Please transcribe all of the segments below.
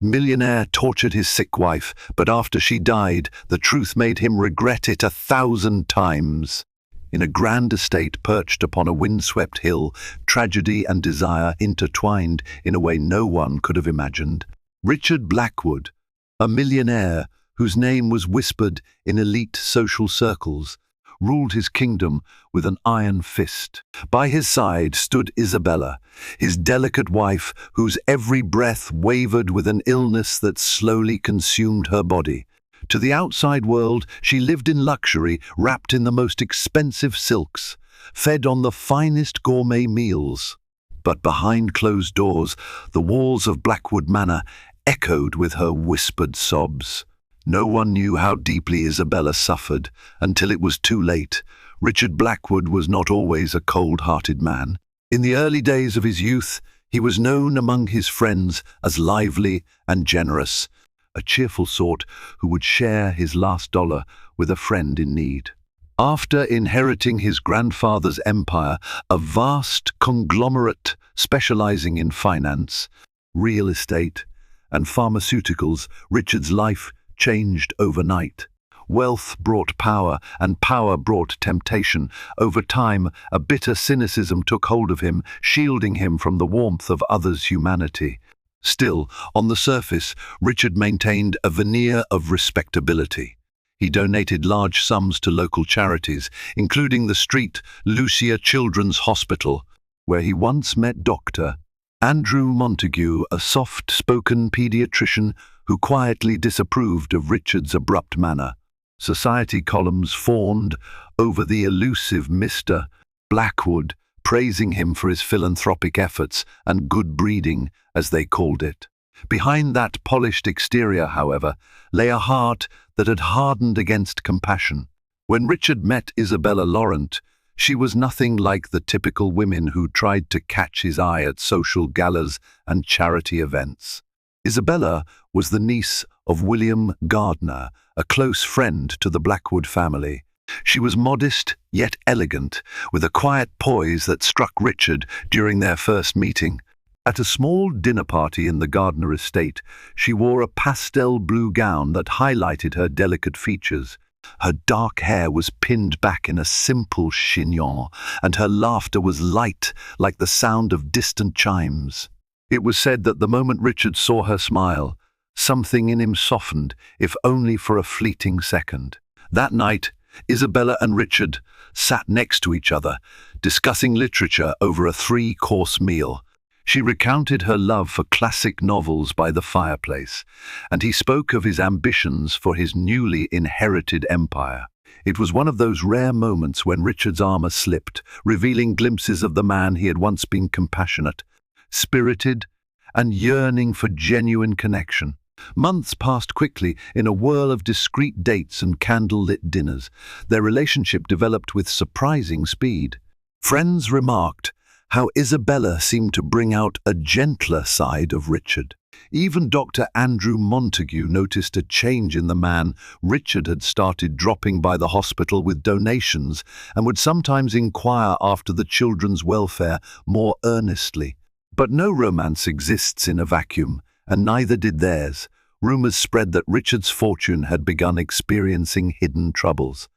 Millionaire tortured his sick wife, but after she died, the truth made him regret it 1,000 times. In a grand estate perched upon a windswept hill, tragedy and desire intertwined in a way no one could have imagined. Richard Blackwood, a millionaire whose name was whispered in elite social circles, ruled his kingdom with an iron fist. By his side stood Isabella, his delicate wife, whose every breath wavered with an illness that slowly consumed her body. To the outside world, she lived in luxury, wrapped in the most expensive silks, fed on the finest gourmet meals. But behind closed doors, the walls of Blackwood Manor echoed with her whispered sobs. No one knew how deeply Isabella suffered until it was too late. Richard Blackwood was not always a cold-hearted man. In the early days of his youth, he was known among his friends as lively and generous, a cheerful sort who would share his last dollar with a friend in need. After inheriting his grandfather's empire, a vast conglomerate specializing in finance, real estate, and pharmaceuticals, Richard's life changed overnight. Wealth brought power, and power brought temptation. Over time, a bitter cynicism took hold of him, shielding him from the warmth of others' humanity. Still, on the surface, Richard maintained a veneer of respectability. He donated large sums to local charities, including the St. Lucia Children's Hospital, where he once met Dr. Andrew Montague, a soft-spoken pediatrician who quietly disapproved of Richard's abrupt manner. Society columns fawned over the elusive Mr. Blackwood, praising him for his philanthropic efforts and good breeding, as they called it. Behind that polished exterior, however, lay a heart that had hardened against compassion. When Richard met Isabella Laurent, she was nothing like the typical women who tried to catch his eye at social galas and charity events. Isabella was the niece of William Gardner, a close friend to the Blackwood family. She was modest yet elegant, with a quiet poise that struck Richard during their first meeting. At a small dinner party in the Gardner estate, she wore a pastel blue gown that highlighted her delicate features. Her dark hair was pinned back in a simple chignon, and her laughter was light, like the sound of distant chimes. It was said that the moment Richard saw her smile, something in him softened, if only for a fleeting second. That night, Isabella and Richard sat next to each other, discussing literature over a 3-course meal. She recounted her love for classic novels by the fireplace, and he spoke of his ambitions for his newly inherited empire. It was one of those rare moments when Richard's armor slipped, revealing glimpses of the man he had once been: compassionate, spirited, and yearning for genuine connection. Months passed quickly in a whirl of discreet dates and candle-lit dinners. Their relationship developed with surprising speed. Friends remarked how Isabella seemed to bring out a gentler side of Richard. Even Dr. Andrew Montague noticed a change in the man. Richard had started dropping by the hospital with donations and would sometimes inquire after the children's welfare more earnestly. But no romance exists in a vacuum, and neither did theirs. Rumors spread that Richard's fortune had begun experiencing hidden troubles.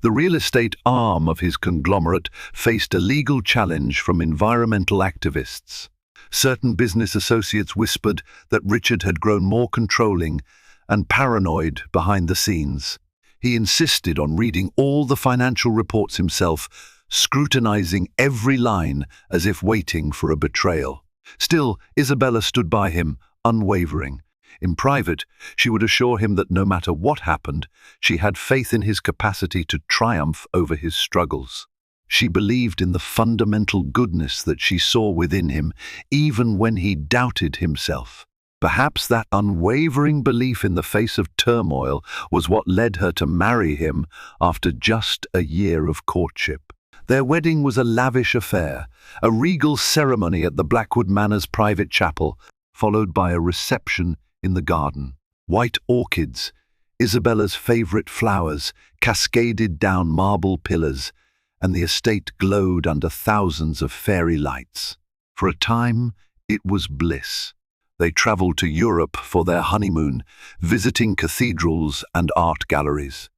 The real estate arm of his conglomerate faced a legal challenge from environmental activists. Certain business associates whispered that Richard had grown more controlling and paranoid behind the scenes. He insisted on reading all the financial reports himself, scrutinizing every line as if waiting for a betrayal. Still, Isabella stood by him, unwavering. In private, she would assure him that no matter what happened, she had faith in his capacity to triumph over his struggles. She believed in the fundamental goodness that she saw within him, even when he doubted himself. Perhaps that unwavering belief in the face of turmoil was what led her to marry him after just a year of courtship. Their wedding was a lavish affair, a regal ceremony at the Blackwood Manor's private chapel, followed by a reception in the garden. White orchids, Isabella's favorite flowers, cascaded down marble pillars, and the estate glowed under thousands of fairy lights. For a time, it was bliss. They traveled to Europe for their honeymoon, visiting cathedrals and art galleries.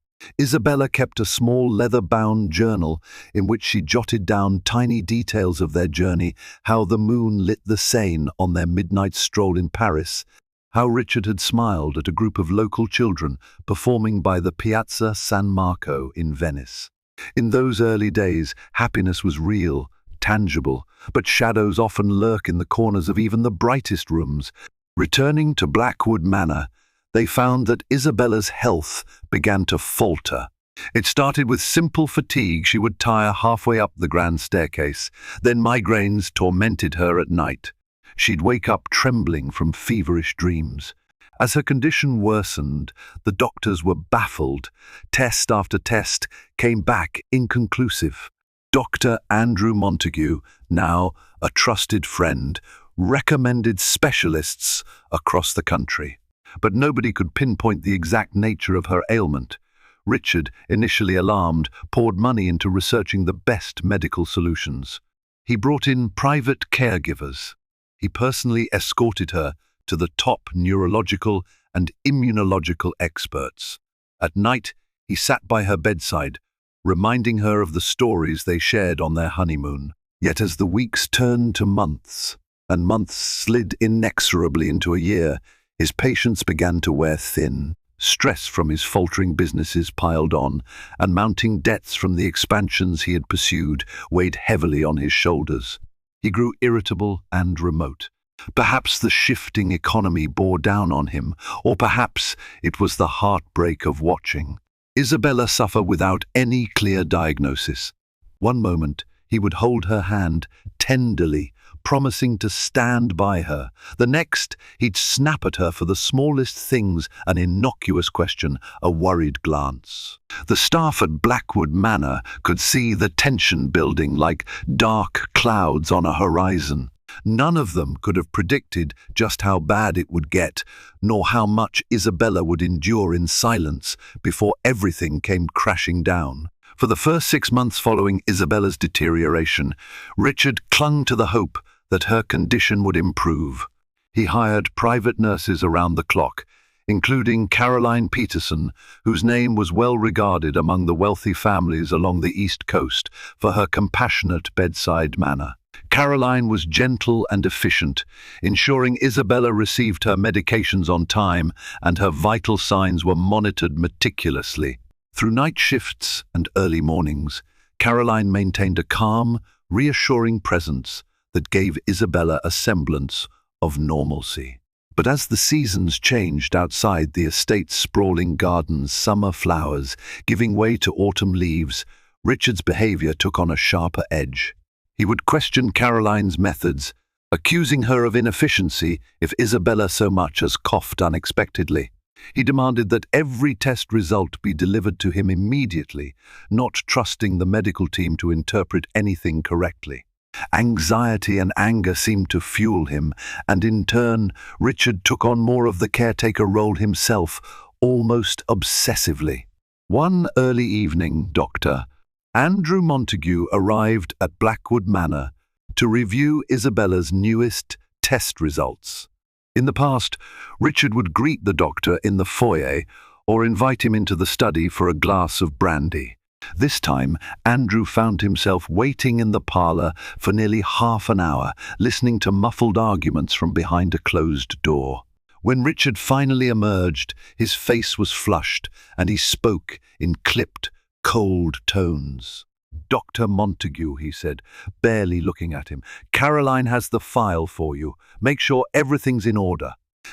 Isabella kept a small leather-bound journal in which she jotted down tiny details of their journey, how the moon lit the Seine on their midnight stroll in Paris, how Richard had smiled at a group of local children performing by the Piazza San Marco in Venice. In those early days, happiness was real, tangible, but shadows often lurk in the corners of even the brightest rooms. Returning to Blackwood Manor, they found that Isabella's health began to falter. It started with simple fatigue. She would tire halfway up the grand staircase. Then migraines tormented her at night. She'd wake up trembling from feverish dreams. As her condition worsened, the doctors were baffled. Test after test came back inconclusive. Dr. Andrew Montague, now a trusted friend, recommended specialists across the country. But nobody could pinpoint the exact nature of her ailment. Richard, initially alarmed, poured money into researching the best medical solutions. He brought in private caregivers. He personally escorted her to the top neurological and immunological experts. At night, he sat by her bedside, reminding her of the stories they shared on their honeymoon. Yet as the weeks turned to months, and months slid inexorably into a year, his patience began to wear thin. Stress from his faltering businesses piled on, and mounting debts from the expansions he had pursued weighed heavily on his shoulders. He grew irritable and remote. Perhaps the shifting economy bore down on him, or perhaps it was the heartbreak of watching Isabella suffer without any clear diagnosis. One moment, he would hold her hand tenderly, promising to stand by her. The next, he'd snap at her for the smallest things, an innocuous question, a worried glance. The staff at Blackwood Manor could see the tension building like dark clouds on a horizon. None of them could have predicted just how bad it would get, nor how much Isabella would endure in silence before everything came crashing down. For the first 6 months following Isabella's deterioration, Richard clung to the hope that her condition would improve. He hired private nurses around the clock, including Caroline Peterson, whose name was well regarded among the wealthy families along the East Coast for her compassionate bedside manner. Caroline was gentle and efficient, ensuring Isabella received her medications on time and her vital signs were monitored meticulously. Through night shifts and early mornings, Caroline maintained a calm, reassuring presence that gave Isabella a semblance of normalcy. But as the seasons changed outside the estate's sprawling gardens, summer flowers giving way to autumn leaves, Richard's behavior took on a sharper edge. He would question Caroline's methods, accusing her of inefficiency if Isabella so much as coughed unexpectedly. He demanded that every test result be delivered to him immediately, not trusting the medical team to interpret anything correctly. Anxiety and anger seemed to fuel him, and in turn, Richard took on more of the caretaker role himself, almost obsessively. One early evening, Dr. Andrew Montague arrived at Blackwood Manor to review Isabella's newest test results. In the past, Richard would greet the doctor in the foyer or invite him into the study for a glass of brandy. This time, Andrew found himself waiting in the parlour for nearly half an hour, listening to muffled arguments from behind a closed door. When Richard finally emerged, his face was flushed, and he spoke in clipped, cold tones. "Dr. Montague," he said, barely looking at him, "Caroline has the file for you. Make sure everything's in order."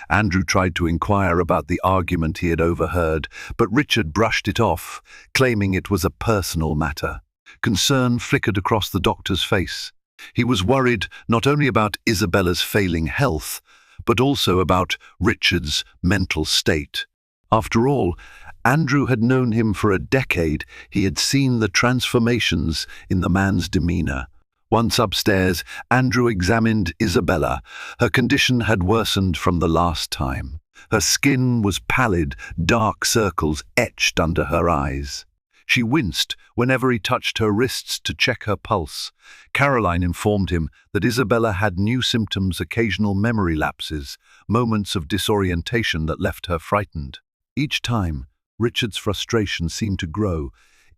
Andrew tried to inquire about the argument he had overheard, but Richard brushed it off, claiming it was a personal matter. Concern flickered across the doctor's face. He was worried not only about Isabella's failing health, but also about Richard's mental state. After all, Andrew had known him for a decade. He had seen the transformations in the man's demeanor. Once upstairs, Andrew examined Isabella. Her condition had worsened from the last time. Her skin was pallid, dark circles etched under her eyes. She winced whenever he touched her wrists to check her pulse. Caroline informed him that Isabella had new symptoms, occasional memory lapses, moments of disorientation that left her frightened. Each time, Richard's frustration seemed to grow.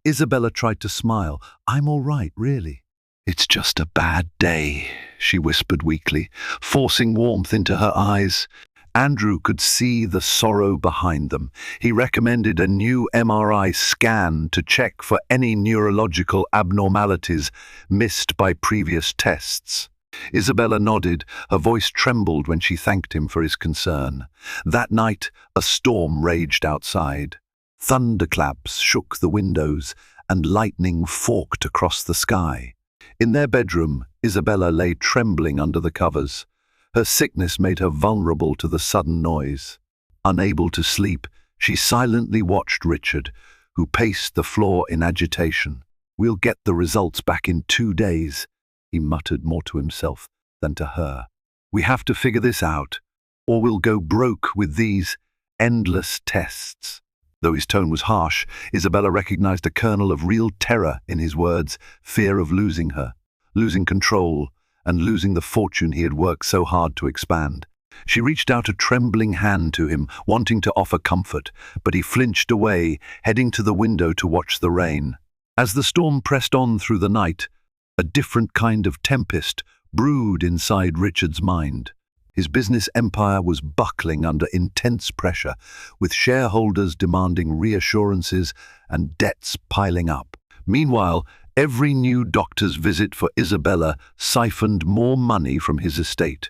Isabella tried to smile. "I'm all right, really." "It's just a bad day," she whispered weakly, forcing warmth into her eyes. Andrew could see the sorrow behind them. He recommended a new MRI scan to check for any neurological abnormalities missed by previous tests. Isabella nodded. Her voice trembled when she thanked him for his concern. That night, a storm raged outside. Thunderclaps shook the windows, and lightning forked across the sky. In their bedroom, Isabella lay trembling under the covers. Her sickness made her vulnerable to the sudden noise. Unable to sleep, she silently watched Richard, who paced the floor in agitation. "We'll get the results back in 2 days," he muttered, more to himself than to her. "We have to figure this out, or we'll go broke with these endless tests." Though his tone was harsh, Isabella recognized a kernel of real terror in his words, fear of losing her, losing control, and losing the fortune he had worked so hard to expand. She reached out a trembling hand to him, wanting to offer comfort, but he flinched away, heading to the window to watch the rain. As the storm pressed on through the night, a different kind of tempest brewed inside Richard's mind. His business empire was buckling under intense pressure, with shareholders demanding reassurances and debts piling up. Meanwhile, every new doctor's visit for Isabella siphoned more money from his estate.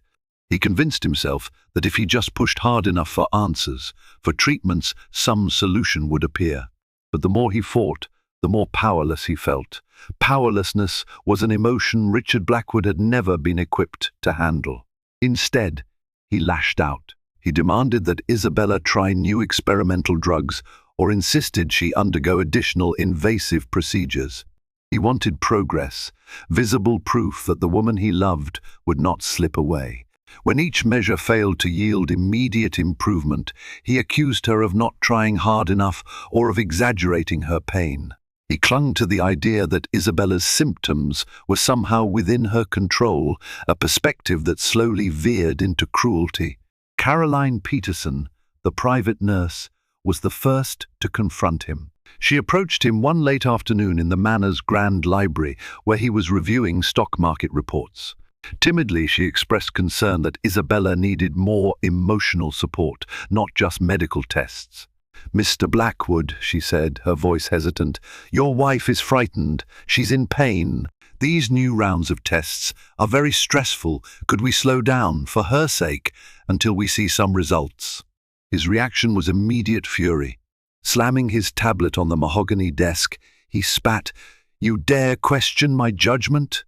He convinced himself that if he just pushed hard enough for answers, for treatments, some solution would appear. But the more he fought, the more powerless he felt. Powerlessness was an emotion Richard Blackwood had never been equipped to handle. Instead, he lashed out. He demanded that Isabella try new experimental drugs or insisted she undergo additional invasive procedures. He wanted progress, visible proof that the woman he loved would not slip away. When each measure failed to yield immediate improvement, he accused her of not trying hard enough or of exaggerating her pain. He clung to the idea that Isabella's symptoms were somehow within her control, a perspective that slowly veered into cruelty. Caroline Peterson, the private nurse, was the first to confront him. She approached him one late afternoon in the Manor's grand library, where he was reviewing stock market reports. Timidly, she expressed concern that Isabella needed more emotional support, not just medical tests. "Mr. Blackwood," she said, her voice hesitant, "your wife is frightened. She's in pain. These new rounds of tests are very stressful. Could we slow down, for her sake, until we see some results?" His reaction was immediate fury. Slamming his tablet on the mahogany desk, he spat, "You dare question my judgment?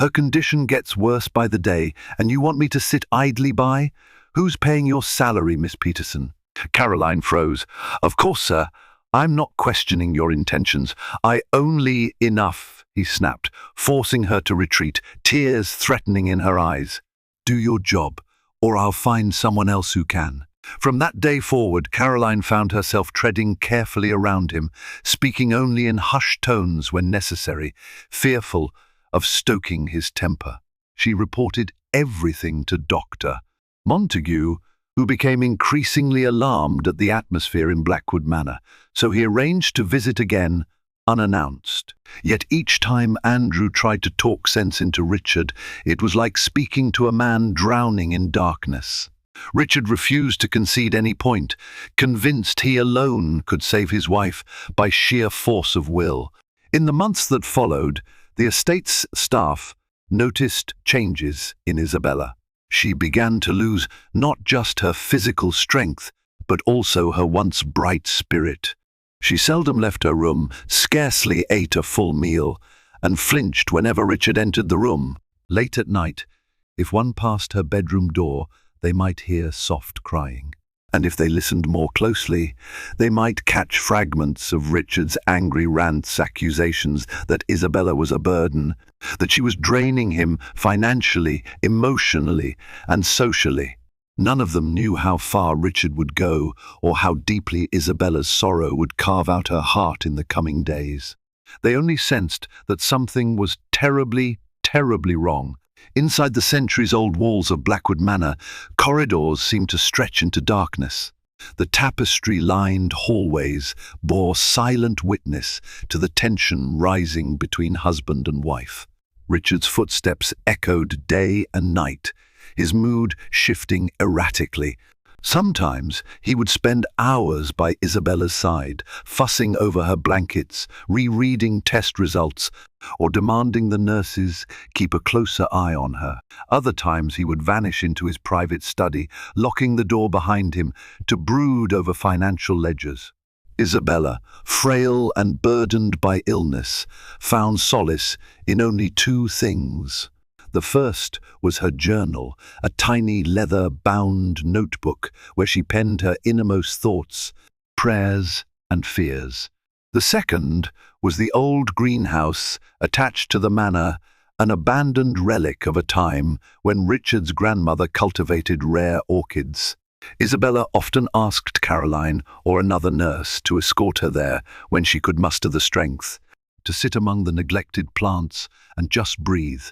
Her condition gets worse by the day, and you want me to sit idly by? Who's paying your salary, Miss Peterson?" Caroline froze. "Of course, sir. I'm not questioning your intentions. I only..." "Enough," he snapped, forcing her to retreat, tears threatening in her eyes. "Do your job, or I'll find someone else who can." From that day forward, Caroline found herself treading carefully around him, speaking only in hushed tones when necessary, fearful of stoking his temper. She reported everything to Dr. Montague, who became increasingly alarmed at the atmosphere in Blackwood Manor, so he arranged to visit again, unannounced. Yet each time Andrew tried to talk sense into Richard, it was like speaking to a man drowning in darkness. Richard refused to concede any point, convinced he alone could save his wife by sheer force of will. In the months that followed, the estate's staff noticed changes in Isabella. She began to lose not just her physical strength, but also her once bright spirit. She seldom left her room, scarcely ate a full meal, and flinched whenever Richard entered the room. Late at night, if one passed her bedroom door, they might hear soft crying. And if they listened more closely, they might catch fragments of Richard's angry rants, accusations that Isabella was a burden, that she was draining him financially, emotionally, and socially. None of them knew how far Richard would go or how deeply Isabella's sorrow would carve out her heart in the coming days. They only sensed that something was terribly, terribly wrong. Inside the centuries-old walls of Blackwood Manor, corridors seemed to stretch into darkness. The tapestry-lined hallways bore silent witness to the tension rising between husband and wife. Richard's footsteps echoed day and night, his mood shifting erratically. Sometimes he would spend hours by Isabella's side, fussing over her blankets, rereading test results, or demanding the nurses keep a closer eye on her. Other times he would vanish into his private study, locking the door behind him to brood over financial ledgers. Isabella, frail and burdened by illness, found solace in only two things. The first was her journal, a tiny leather-bound notebook where she penned her innermost thoughts, prayers and fears. The second was the old greenhouse attached to the manor, an abandoned relic of a time when Richard's grandmother cultivated rare orchids. Isabella often asked Caroline or another nurse to escort her there when she could muster the strength, to sit among the neglected plants and just breathe.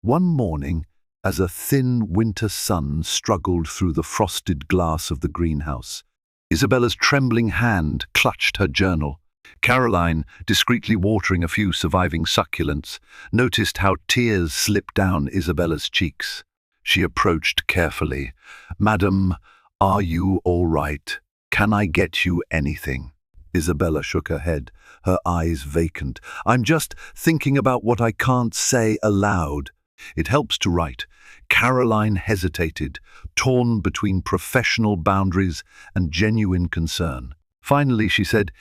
One morning, as a thin winter sun struggled through the frosted glass of the greenhouse, Isabella's trembling hand clutched her journal. Caroline, discreetly watering a few surviving succulents, noticed how tears slipped down Isabella's cheeks. She approached carefully. "Madam, are you all right? Can I get you anything?" Isabella shook her head, her eyes vacant. "I'm just thinking about what I can't say aloud." "It helps to write." Caroline hesitated, torn between professional boundaries and genuine concern. Finally, she said,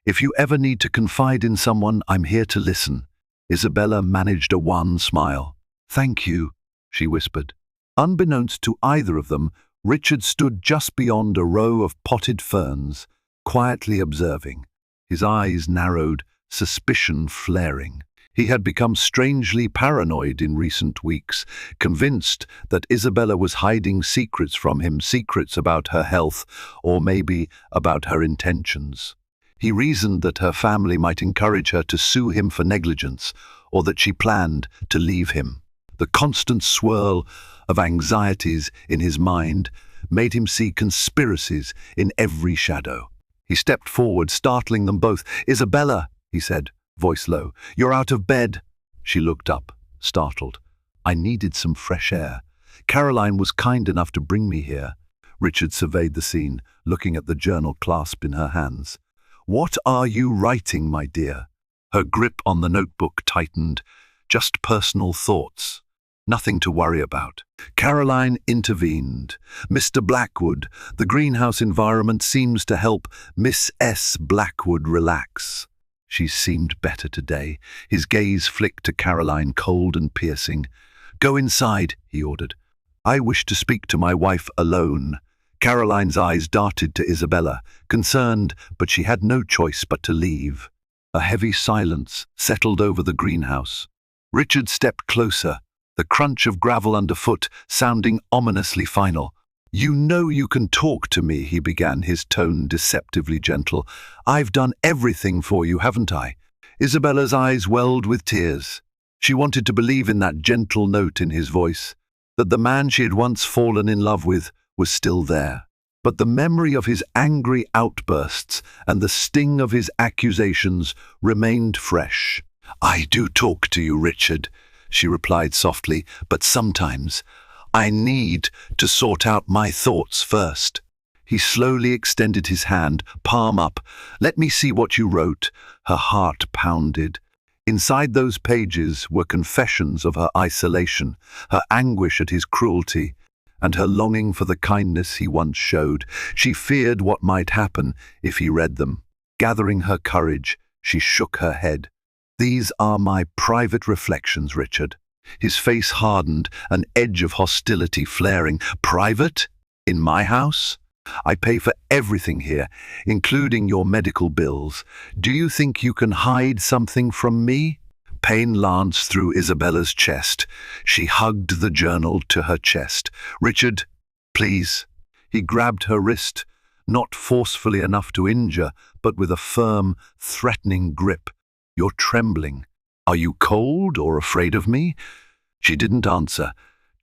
"If you ever need to confide in someone, I'm here to listen." Isabella managed a wan smile. "Thank you," she whispered. Unbeknownst to either of them, Richard stood just beyond a row of potted ferns, quietly observing. His eyes narrowed, suspicion flaring. He had become strangely paranoid in recent weeks, convinced that Isabella was hiding secrets from him, secrets about her health, or maybe about her intentions. He reasoned that her family might encourage her to sue him for negligence, or that she planned to leave him. The constant swirl of anxieties in his mind made him see conspiracies in every shadow. He stepped forward, startling them both. "Isabella," he said, voice low, "you're out of bed." She looked up, startled. "I needed some fresh air. Caroline was kind enough to bring me here." Richard surveyed the scene, looking at the journal clasped in her hands. "What are you writing, my dear?" Her grip on the notebook tightened. "Just personal thoughts. Nothing to worry about." Caroline intervened. "Mr. Blackwood, the greenhouse environment seems to help Miss S. Blackwood relax." She seemed better today. His gaze flicked to Caroline, cold and piercing. "Go inside," he ordered. "I wish to speak to my wife alone." Caroline's eyes darted to Isabella, concerned, but she had no choice but to leave. A heavy silence settled over the greenhouse. Richard stepped closer, the crunch of gravel underfoot sounding ominously final. "You know you can talk to me," he began, his tone deceptively gentle. "I've done everything for you, haven't I?" Isabella's eyes welled with tears. She wanted to believe in that gentle note in his voice, that the man she had once fallen in love with was still there. But the memory of his angry outbursts and the sting of his accusations remained fresh. "I do talk to you, Richard," she replied softly, "but sometimes I need to sort out my thoughts first." He slowly extended his hand, palm up. "Let me see what you wrote." Her heart pounded. Inside those pages were confessions of her isolation, her anguish at his cruelty, and her longing for the kindness he once showed. She feared what might happen if he read them. Gathering her courage, she shook her head. "These are my private reflections, Richard." His face hardened, an edge of hostility flaring. "Private? In my house? I pay for everything here, including your medical bills. Do you think you can hide something from me?" Pain lanced through Isabella's chest. She hugged the journal to her chest. "Richard, please, He grabbed her wrist, not forcefully enough to injure, but with a firm, threatening grip. "You're trembling. Are you cold or afraid of me?" She didn't answer.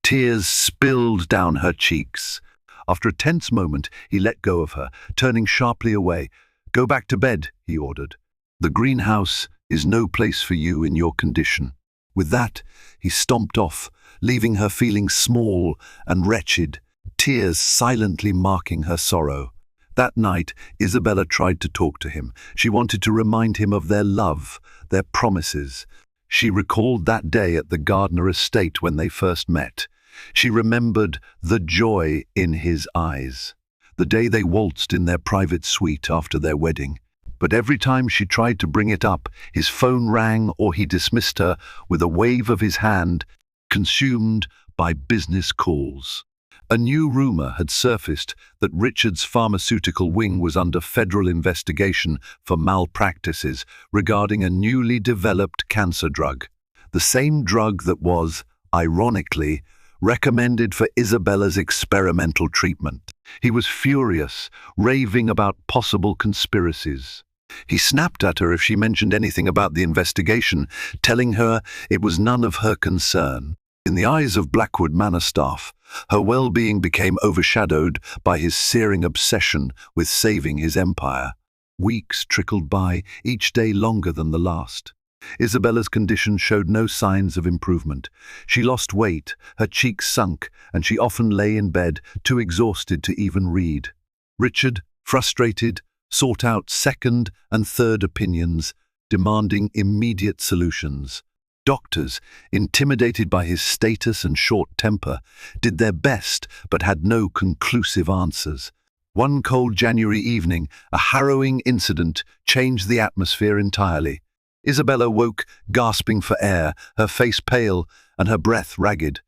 Tears spilled down her cheeks. After a tense moment, he let go of her, turning sharply away. "Go back to bed," he ordered. "The greenhouse is no place for you in your condition." With that, he stomped off, leaving her feeling small and wretched, tears silently marking her sorrow. That night, Isabella tried to talk to him. She wanted to remind him of their love, their promises. She recalled that day at the Gardner estate when they first met. She remembered the joy in his eyes, the day they waltzed in their private suite after their wedding. But every time she tried to bring it up, his phone rang or he dismissed her with a wave of his hand, consumed by business calls. A new rumor had surfaced that Richard's pharmaceutical wing was under federal investigation for malpractices regarding a newly developed cancer drug. The same drug that was, ironically, recommended for Isabella's experimental treatment. He was furious, raving about possible conspiracies. He snapped at her if she mentioned anything about the investigation, telling her it was none of her concern. In the eyes of Blackwood Manor staff, her well-being became overshadowed by his searing obsession with saving his empire. Weeks trickled by, each day longer than the last. Isabella's condition showed no signs of improvement. She lost weight, her cheeks sunk, and she often lay in bed, too exhausted to even read. Richard, frustrated, sought out second and third opinions, demanding immediate solutions. Doctors, intimidated by his status and short temper, did their best but had no conclusive answers. One cold January evening, a harrowing incident changed the atmosphere entirely. Isabella woke, gasping for air, her face pale and her breath ragged.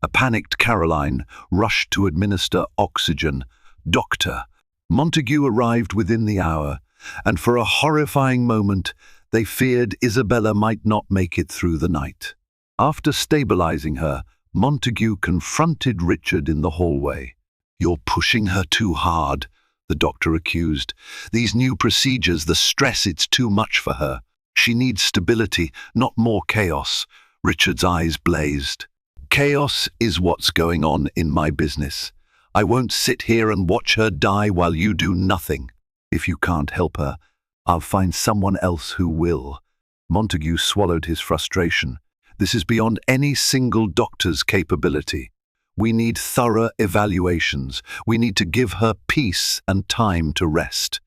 A panicked Caroline rushed to administer oxygen. "Doctor!" Montague arrived within the hour, and for a horrifying moment, they feared Isabella might not make it through the night. After stabilizing her, Montague confronted Richard in the hallway. "You're pushing her too hard," the doctor accused. "These new procedures, the stress, it's too much for her. She needs stability, not more chaos." Richard's eyes blazed. "Chaos is what's going on in my business. I won't sit here and watch her die while you do nothing. If you can't help her, I'll find someone else who will." Montague swallowed his frustration. "This is beyond any single doctor's capability. We need thorough evaluations. We need to give her peace and time to rest."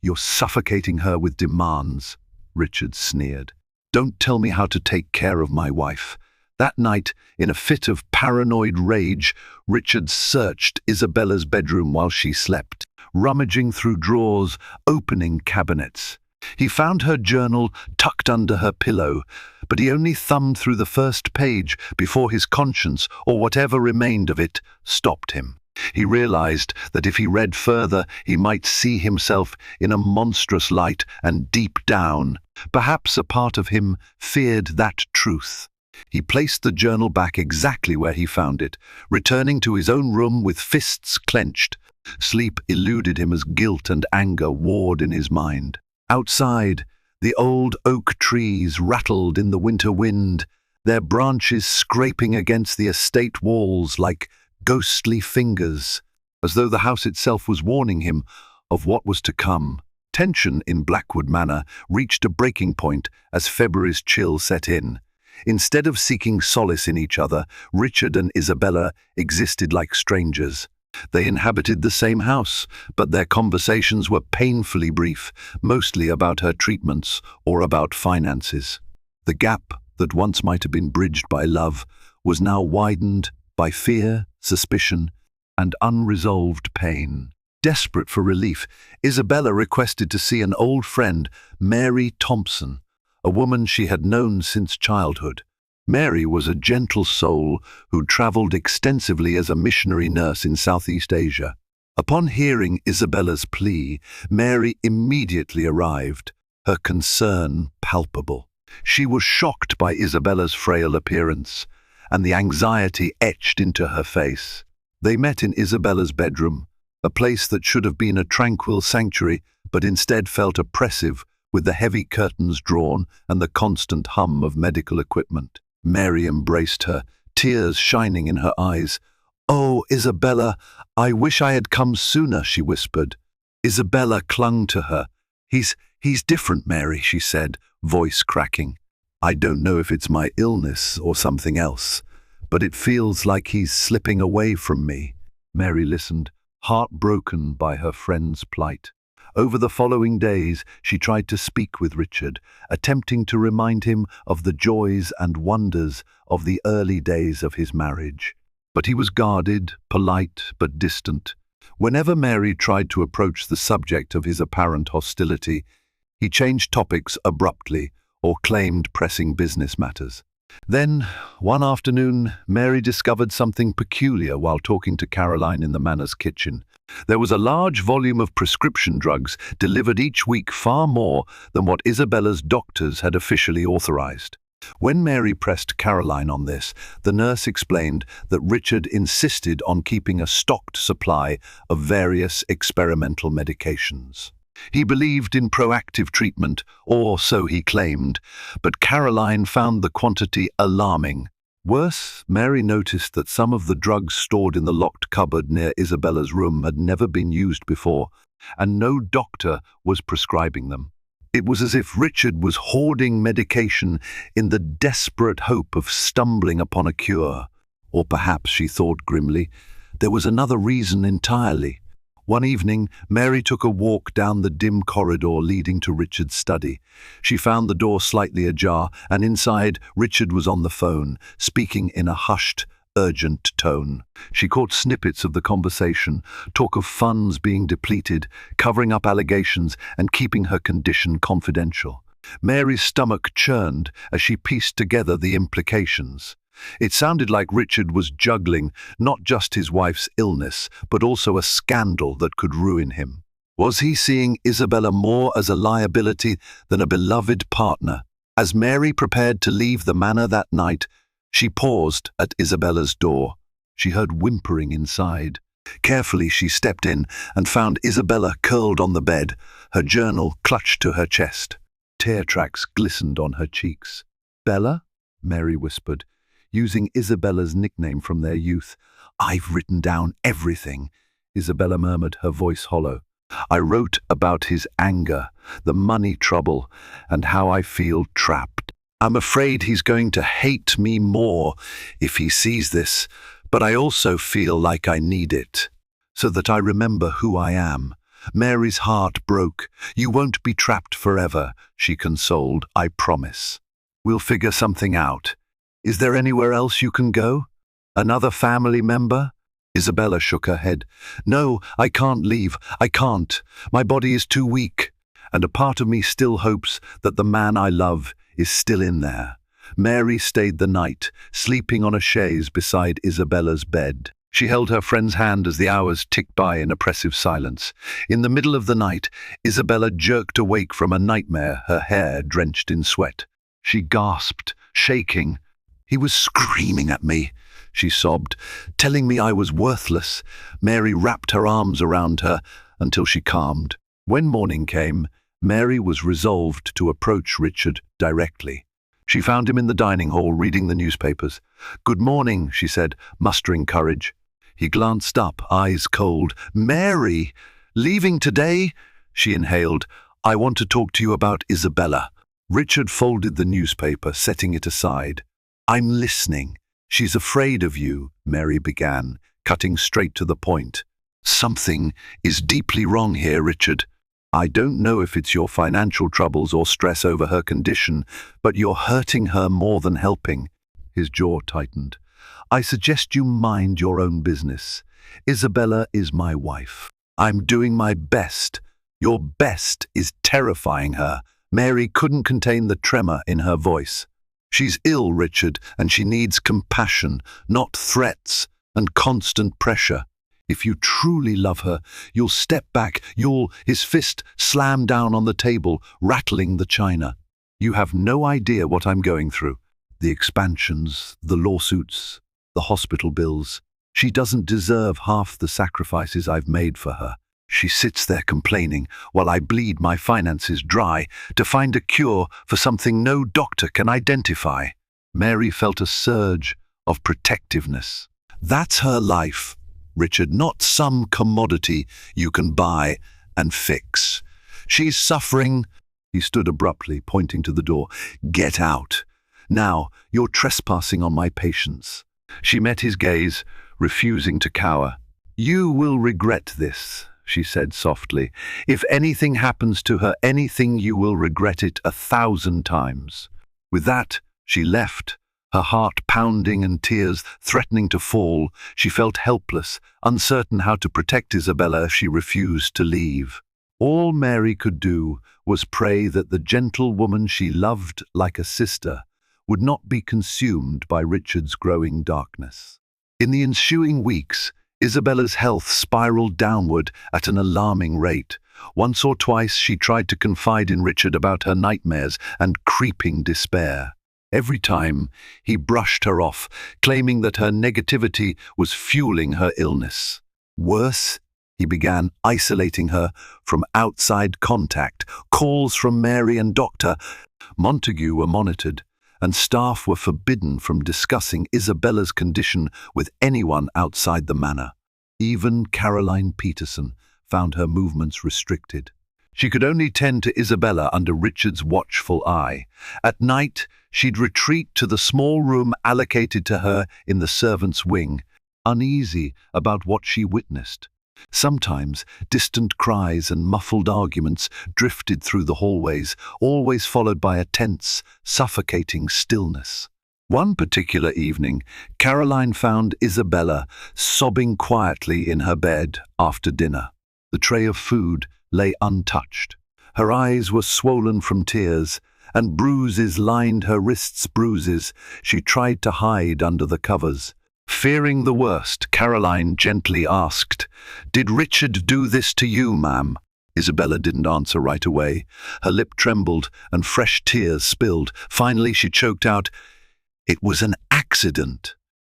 "You're suffocating her with demands," Richard sneered. "Don't tell me how to take care of my wife." That night, in a fit of paranoid rage, Richard searched Isabella's bedroom while she slept, rummaging through drawers, opening cabinets. He found her journal tucked under her pillow, but he only thumbed through the first page before his conscience, or whatever remained of it, stopped him. He realized that if he read further, he might see himself in a monstrous light, and deep down, perhaps a part of him feared that truth. He placed the journal back exactly where he found it, returning to his own room with fists clenched. Sleep eluded him as guilt and anger warred in his mind. Outside, the old oak trees rattled in the winter wind, their branches scraping against the estate walls like ghostly fingers, as though the house itself was warning him of what was to come. Tension in Blackwood Manor reached a breaking point as February's chill set in. Instead of seeking solace in each other, Richard and Isabella existed like strangers. They inhabited the same house, but their conversations were painfully brief, mostly about her treatments or about finances. The gap that once might have been bridged by love was now widened by fear, suspicion, and unresolved pain. Desperate for relief, Isabella requested to see an old friend, Mary Thompson, a woman she had known since childhood. Mary was a gentle soul who traveled extensively as a missionary nurse in Southeast Asia. Upon hearing Isabella's plea, Mary immediately arrived, her concern palpable. She was shocked by Isabella's frail appearance, and the anxiety etched into her face. They met in Isabella's bedroom, a place that should have been a tranquil sanctuary, but instead felt oppressive, with the heavy curtains drawn and the constant hum of medical equipment. Mary embraced her, tears shining in her eyes. "Oh, Isabella, I wish I had come sooner," she whispered. Isabella clung to her. He's different, Mary," she said, voice cracking. "I don't know if it's my illness or something else, but it feels like he's slipping away from me." Mary listened, heartbroken by her friend's plight. Over the following days, she tried to speak with Richard, attempting to remind him of the joys and wonders of the early days of his marriage. But he was guarded, polite, but distant. Whenever Mary tried to approach the subject of his apparent hostility, he changed topics abruptly or claimed pressing business matters. Then, one afternoon, Mary discovered something peculiar while talking to Caroline in the Manor's kitchen. There was a large volume of prescription drugs delivered each week, far more than what Isabella's doctors had officially authorized. When Mary pressed Caroline on this, the nurse explained that Richard insisted on keeping a stocked supply of various experimental medications. He believed in proactive treatment, or so he claimed, but Caroline found the quantity alarming. Worse, Mary noticed that some of the drugs stored in the locked cupboard near Isabella's room had never been used before, and no doctor was prescribing them. It was as if Richard was hoarding medication in the desperate hope of stumbling upon a cure. Or perhaps, she thought grimly, there was another reason entirely. One evening, Mary took a walk down the dim corridor leading to Richard's study. She found the door slightly ajar, and inside, Richard was on the phone, speaking in a hushed, urgent tone. She caught snippets of the conversation, talk of funds being depleted, covering up allegations, and keeping her condition confidential. Mary's stomach churned as she pieced together the implications. It sounded like Richard was juggling not just his wife's illness, but also a scandal that could ruin him. Was he seeing Isabella more as a liability than a beloved partner? As Mary prepared to leave the manor that night, she paused at Isabella's door. She heard whimpering inside. Carefully she stepped in and found Isabella curled on the bed, her journal clutched to her chest. Tear tracks glistened on her cheeks. "Bella?" Mary whispered, using Isabella's nickname from their youth. "I've written down everything," Isabella murmured, her voice hollow. "I wrote about his anger, the money trouble, and how I feel trapped. I'm afraid he's going to hate me more if he sees this, but I also feel like I need it, so that I remember who I am." Mary's heart broke. "You won't be trapped forever," she consoled. "I promise. We'll figure something out. Is there anywhere else you can go? Another family member?" Isabella shook her head. "No, I can't leave. I can't. My body is too weak. And a part of me still hopes that the man I love is still in there." Mary stayed the night, sleeping on a chaise beside Isabella's bed. She held her friend's hand as the hours ticked by in oppressive silence. In the middle of the night, Isabella jerked awake from a nightmare, her hair drenched in sweat. She gasped, shaking. "He was screaming at me," she sobbed, "telling me I was worthless." Mary wrapped her arms around her until she calmed. When morning came, Mary was resolved to approach Richard directly. She found him in the dining hall reading the newspapers. "Good morning," she said, mustering courage. He glanced up, eyes cold. "Mary, leaving today?" She inhaled. "I want to talk to you about Isabella." Richard folded the newspaper, setting it aside. "I'm listening. She's afraid of you," Mary began, cutting straight to the point. "Something is deeply wrong here, Richard. I don't know if it's your financial troubles or stress over her condition, but you're hurting her more than helping." His jaw tightened. "I suggest you mind your own business. Isabella is my wife. I'm doing my best. Your best is terrifying her." Mary couldn't contain the tremor in her voice. "She's ill, Richard, and she needs compassion, not threats and constant pressure. If you truly love her, you'll step back, His fist slammed down on the table, rattling the china. "You have no idea what I'm going through. The expansions, the lawsuits, the hospital bills." She doesn't deserve half the sacrifices I've made for her. She sits there complaining while I bleed my finances dry to find a cure for something no doctor can identify. Mary felt a surge of protectiveness. That's her life, Richard, not some commodity you can buy and fix. She's suffering. He stood abruptly, pointing to the door. Get out. Now, you're trespassing on my patience. She met his gaze, refusing to cower. You will regret this, she said softly. If anything happens to her, anything, you will regret it 1,000 times. With that, she left, her heart pounding and tears threatening to fall. She felt helpless, uncertain how to protect Isabella if she refused to leave. All Mary could do was pray that the gentle woman she loved like a sister would not be consumed by Richard's growing darkness. In the ensuing weeks, Isabella's health spiraled downward at an alarming rate. Once or twice she tried to confide in Richard about her nightmares and creeping despair. Every time, he brushed her off, claiming that her negativity was fueling her illness. Worse, he began isolating her from outside contact. Calls from Mary and Dr. Montague were monitored, and staff were forbidden from discussing Isabella's condition with anyone outside the manor. Even Caroline Peterson found her movements restricted. She could only tend to Isabella under Richard's watchful eye. At night, she'd retreat to the small room allocated to her in the servants' wing, uneasy about what she witnessed. Sometimes distant cries and muffled arguments drifted through the hallways, always followed by a tense, suffocating stillness. One particular evening, Caroline found Isabella sobbing quietly in her bed after dinner. The tray of food lay untouched. Her eyes were swollen from tears, and bruises lined her wrists. Bruises she tried to hide under the covers. Fearing the worst, Caroline gently asked, "Did Richard do this to you, ma'am?" Isabella didn't answer right away. Her lip trembled and fresh tears spilled. Finally she choked out, "It was an accident."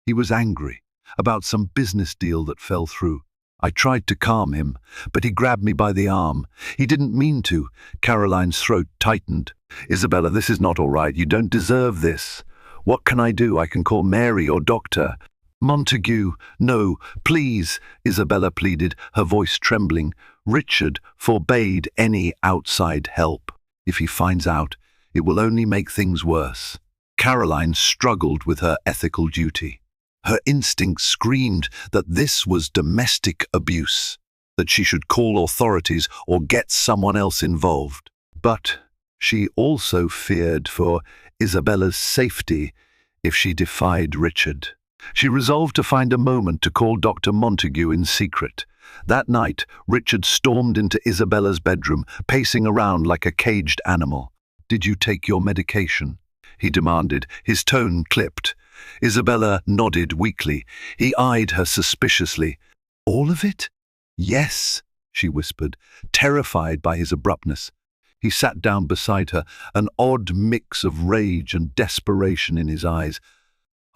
He was angry about some business deal that fell through. I tried to calm him, but he grabbed me by the arm. He didn't mean to. Caroline's throat tightened. "Isabella, this is not all right. You don't deserve this. What can I do? I can call Mary or Doctor." "Montague, no, please," Isabella pleaded, her voice trembling. "Richard forbade any outside help. If he finds out, it will only make things worse." Caroline struggled with her ethical duty. Her instinct screamed that this was domestic abuse, that she should call authorities or get someone else involved. But she also feared for Isabella's safety if she defied Richard. She resolved to find a moment to call Dr. Montague in secret. That night, Richard stormed into Isabella's bedroom, pacing around like a caged animal. "Did you take your medication?" he demanded, his tone clipped. Isabella nodded weakly. He eyed her suspiciously. "All of it?" "Yes," she whispered, terrified by his abruptness. He sat down beside her, an odd mix of rage and desperation in his eyes.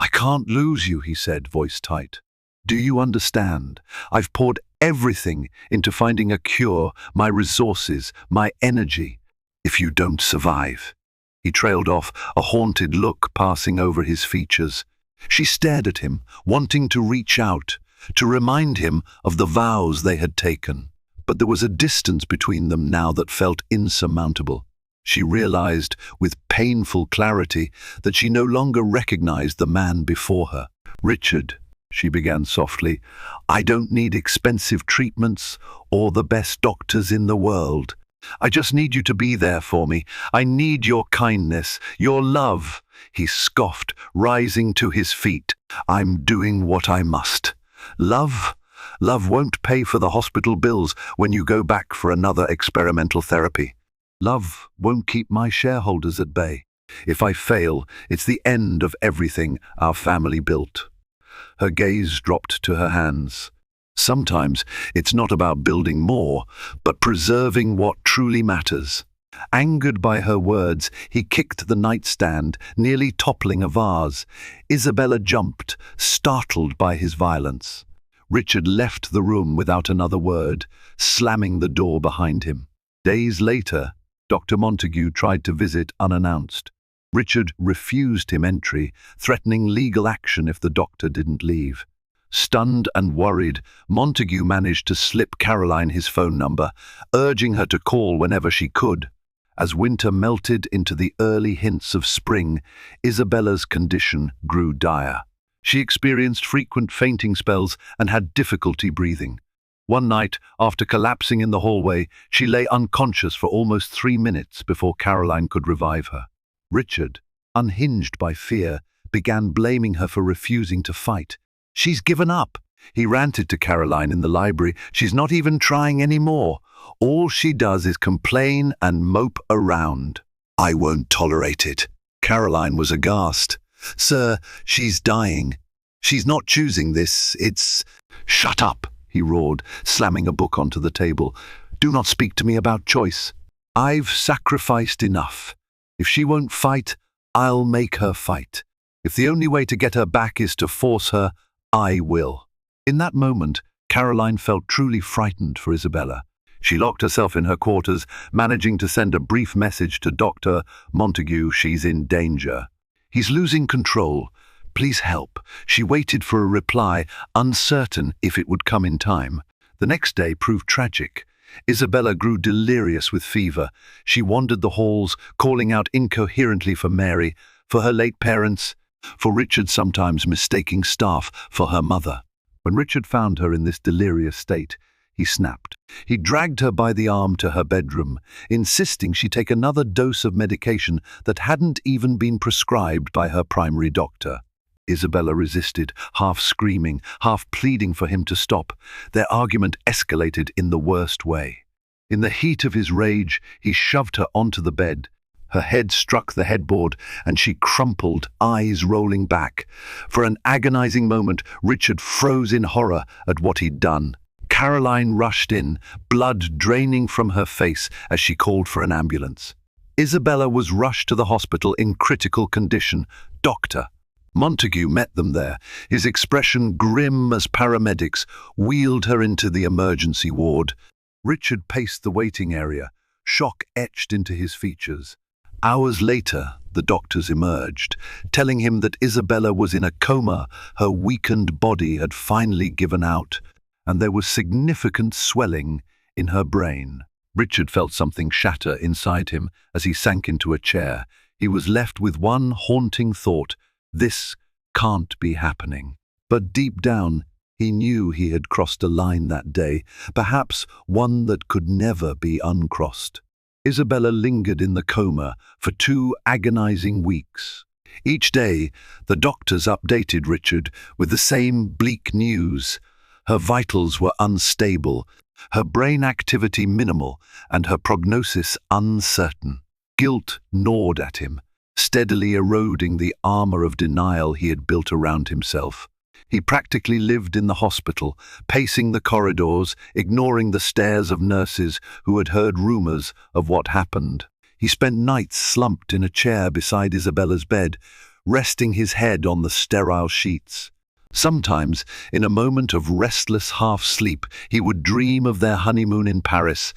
"I can't lose you," he said, voice tight. "Do you understand? I've poured everything into finding a cure, my resources, my energy. If you don't survive..." He trailed off, a haunted look passing over his features. She stared at him, wanting to reach out, to remind him of the vows they had taken. But there was a distance between them now that felt insurmountable. She realized with painful clarity that she no longer recognized the man before her. "Richard," she began softly, "I don't need expensive treatments or the best doctors in the world. I just need you to be there for me. I need your kindness, your love." He scoffed, rising to his feet. "I'm doing what I must. Love? Love won't pay for the hospital bills when you go back for another experimental therapy. Love won't keep my shareholders at bay. If I fail, it's the end of everything our family built." Her gaze dropped to her hands. Sometimes it's not about building more, but preserving what truly matters. Angered by her words, he kicked the nightstand, nearly toppling a vase. Isabella jumped, startled by his violence. Richard left the room without another word, slamming the door behind him. Days later, Dr. Montague tried to visit unannounced. Richard refused him entry, threatening legal action if the doctor didn't leave. Stunned and worried, Montague managed to slip Caroline his phone number, urging her to call whenever she could. As winter melted into the early hints of spring, Isabella's condition grew dire. She experienced frequent fainting spells and had difficulty breathing. One night, after collapsing in the hallway, she lay unconscious for almost 3 minutes before Caroline could revive her. Richard, unhinged by fear, began blaming her for refusing to fight. "She's given up," he ranted to Caroline in the library. "She's not even trying anymore. All she does is complain and mope around." "I won't tolerate it." Caroline was aghast. "Sir, she's dying. She's not choosing this. It's—" "Shut up," he roared, slamming a book onto the table. "Do not speak to me about choice. I've sacrificed enough. If she won't fight, I'll make her fight. If the only way to get her back is to force her, I will." In that moment, Caroline felt truly frightened for Isabella. She locked herself in her quarters, managing to send a brief message to Dr. Montague. "She's in danger. He's losing control. Please help." She waited for a reply, uncertain if it would come in time. The next day proved tragic. Isabella grew delirious with fever. She wandered the halls, calling out incoherently for Mary, for her late parents, for Richard, sometimes mistaking staff for her mother. When Richard found her in this delirious state, he snapped. He dragged her by the arm to her bedroom, insisting she take another dose of medication that hadn't even been prescribed by her primary doctor. Isabella resisted, half screaming, half pleading for him to stop. Their argument escalated in the worst way. In the heat of his rage, he shoved her onto the bed. Her head struck the headboard, and she crumpled, eyes rolling back. For an agonizing moment, Richard froze in horror at what he'd done. Caroline rushed in, blood draining from her face as she called for an ambulance. Isabella was rushed to the hospital in critical condition. Doctor Montague met them there, his expression grim as paramedics wheeled her into the emergency ward. Richard paced the waiting area, shock etched into his features. Hours later, the doctors emerged, telling him that Isabella was in a coma. Her weakened body had finally given out, and there was significant swelling in her brain. Richard felt something shatter inside him as he sank into a chair. He was left with one haunting thought: this can't be happening. But deep down, he knew he had crossed a line that day, perhaps one that could never be uncrossed. Isabella lingered in the coma for 2 agonizing weeks. Each day, the doctors updated Richard with the same bleak news. Her vitals were unstable, her brain activity minimal, and her prognosis uncertain. Guilt gnawed at him, steadily eroding the armor of denial he had built around himself. He practically lived in the hospital, pacing the corridors, ignoring the stares of nurses who had heard rumors of what happened. He spent nights slumped in a chair beside Isabella's bed, resting his head on the sterile sheets. Sometimes, in a moment of restless half-sleep, he would dream of their honeymoon in Paris,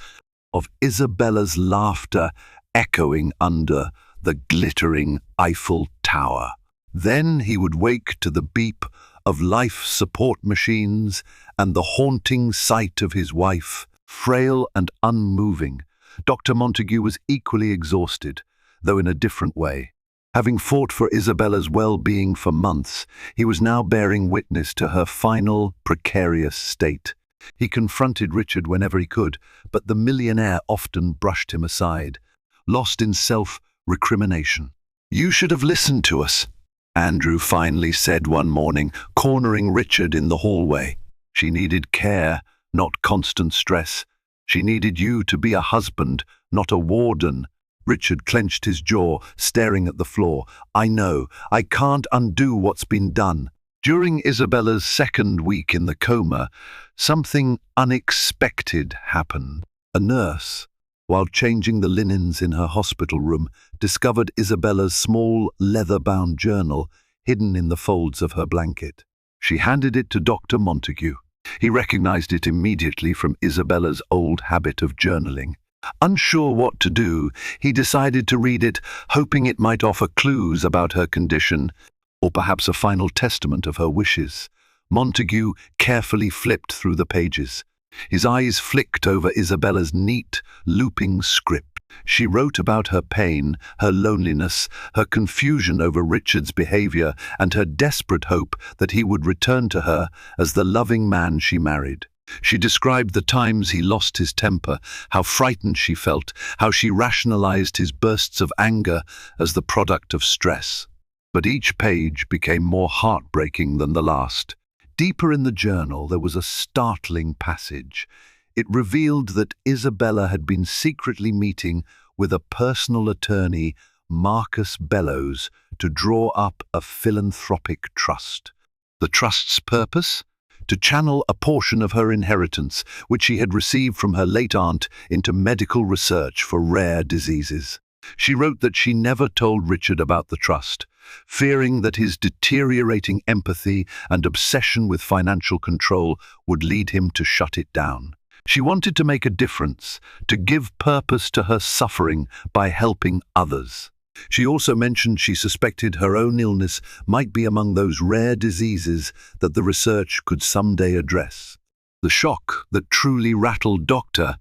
of Isabella's laughter echoing under the glittering Eiffel Tower. Then he would wake to the beep of life support machines and the haunting sight of his wife, frail and unmoving. Dr. Montague was equally exhausted, though in a different way. Having fought for Isabella's well-being for months, he was now bearing witness to her final, precarious state. He confronted Richard whenever he could, but the millionaire often brushed him aside, lost in self-recrimination. "You should have listened to us," Andrew finally said one morning, cornering Richard in the hallway. "She needed care, not constant stress. She needed you to be a husband, not a warden." Richard clenched his jaw, staring at the floor. "I know. I can't undo what's been done." During Isabella's second week in the coma, something unexpected happened. A nurse, while changing the linens in her hospital room, discovered Isabella's small, leather-bound journal hidden in the folds of her blanket. She handed it to Dr. Montague. He recognized it immediately from Isabella's old habit of journaling. Unsure what to do, he decided to read it, hoping it might offer clues about her condition, or perhaps a final testament of her wishes. Montague carefully flipped through the pages. His eyes flicked over Isabella's neat, looping script. She wrote about her pain, her loneliness, her confusion over Richard's behavior, and her desperate hope that he would return to her as the loving man she married. She described the times he lost his temper, how frightened she felt, how she rationalized his bursts of anger as the product of stress. But each page became more heartbreaking than the last. Deeper in the journal, there was a startling passage. It revealed that Isabella had been secretly meeting with a personal attorney, Marcus Bellows, to draw up a philanthropic trust. The trust's purpose? To channel a portion of her inheritance, which she had received from her late aunt, into medical research for rare diseases. She wrote that she never told Richard about the trust, fearing that his deteriorating empathy and obsession with financial control would lead him to shut it down. She wanted to make a difference, to give purpose to her suffering by helping others. She also mentioned she suspected her own illness might be among those rare diseases that the research could someday address. The shock that truly rattled Dr.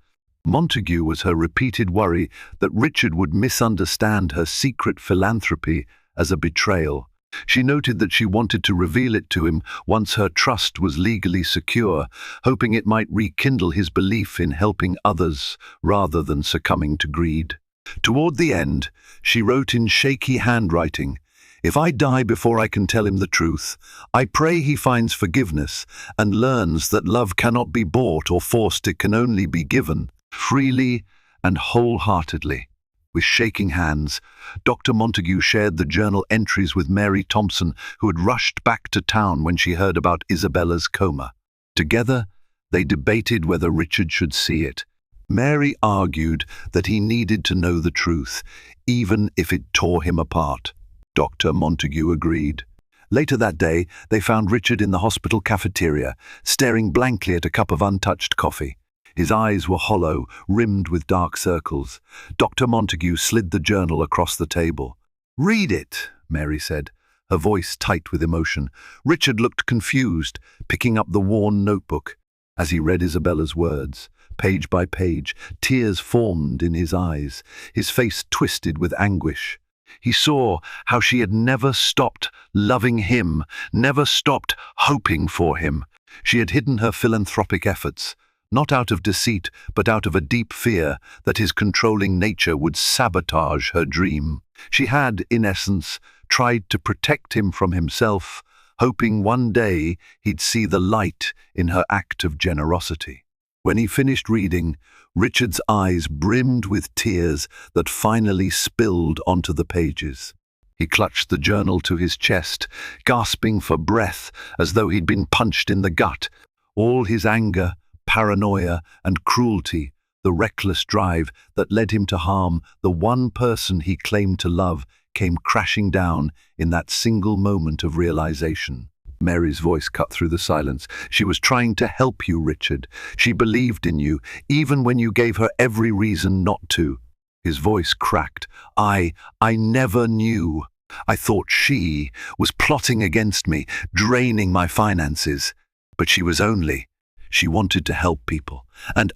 Montague was her repeated worry that Richard would misunderstand her secret philanthropy as a betrayal. She noted that she wanted to reveal it to him once her trust was legally secure, hoping it might rekindle his belief in helping others rather than succumbing to greed. Toward the end, she wrote in shaky handwriting, "If I die before I can tell him the truth, I pray he finds forgiveness and learns that love cannot be bought or forced, it can only be given, freely and wholeheartedly." With shaking hands, Dr. Montague shared the journal entries with Mary Thompson, who had rushed back to town when she heard about Isabella's coma. Together, they debated whether Richard should see it. Mary argued that he needed to know the truth, even if it tore him apart. Dr. Montague agreed. Later that day, they found Richard in the hospital cafeteria, staring blankly at a cup of untouched coffee. His eyes were hollow, rimmed with dark circles. Dr. Montague slid the journal across the table. "Read it," Mary said, her voice tight with emotion. Richard looked confused, picking up the worn notebook. As he read Isabella's words, page by page, tears formed in his eyes, his face twisted with anguish. He saw how she had never stopped loving him, never stopped hoping for him. She had hidden her philanthropic efforts, not out of deceit, but out of a deep fear that his controlling nature would sabotage her dream. She had, in essence, tried to protect him from himself, hoping one day he'd see the light in her act of generosity. When he finished reading, Richard's eyes brimmed with tears that finally spilled onto the pages. He clutched the journal to his chest, gasping for breath as though he'd been punched in the gut. All his anger, paranoia, and cruelty, the reckless drive that led him to harm the one person he claimed to love, came crashing down in that single moment of realization. Mary's voice cut through the silence. "She was trying to help you, Richard. She believed in you, even when you gave her every reason not to." His voice cracked. I never knew. I thought she was plotting against me, draining my finances. But she was only. She wanted to help people. And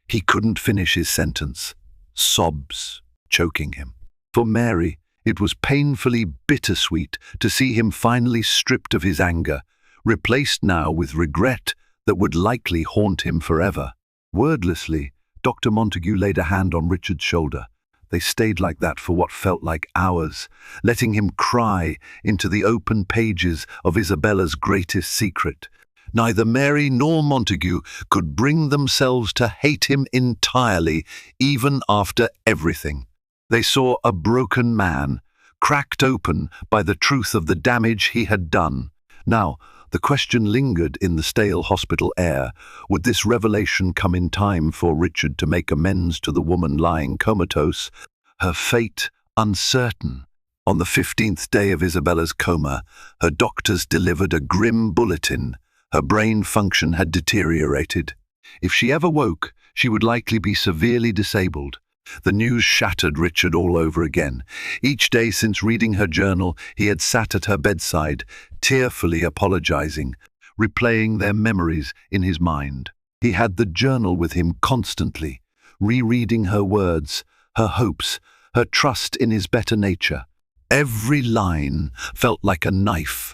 He couldn't finish his sentence. Sobs choking him. For Mary, it was painfully bittersweet to see him finally stripped of his anger, replaced now with regret that would likely haunt him forever. Wordlessly, Dr. Montague laid a hand on Richard's shoulder. They stayed like that for what felt like hours, letting him cry into the open pages of Isabella's greatest secret. Neither Mary nor Montague could bring themselves to hate him entirely, even after everything. They saw a broken man, cracked open by the truth of the damage he had done. Now, The question lingered in the stale hospital air. Would this revelation come in time for Richard to make amends to the woman lying comatose, her fate uncertain? On the 15th day of Isabella's coma, her doctors delivered a grim bulletin. Her brain function had deteriorated. If she ever woke, she would likely be severely disabled. The news shattered Richard all over again. Each day since reading her journal, he had sat at her bedside, tearfully apologizing, replaying their memories in his mind. He had the journal with him constantly, rereading her words, her hopes, her trust in his better nature. Every line felt like a knife,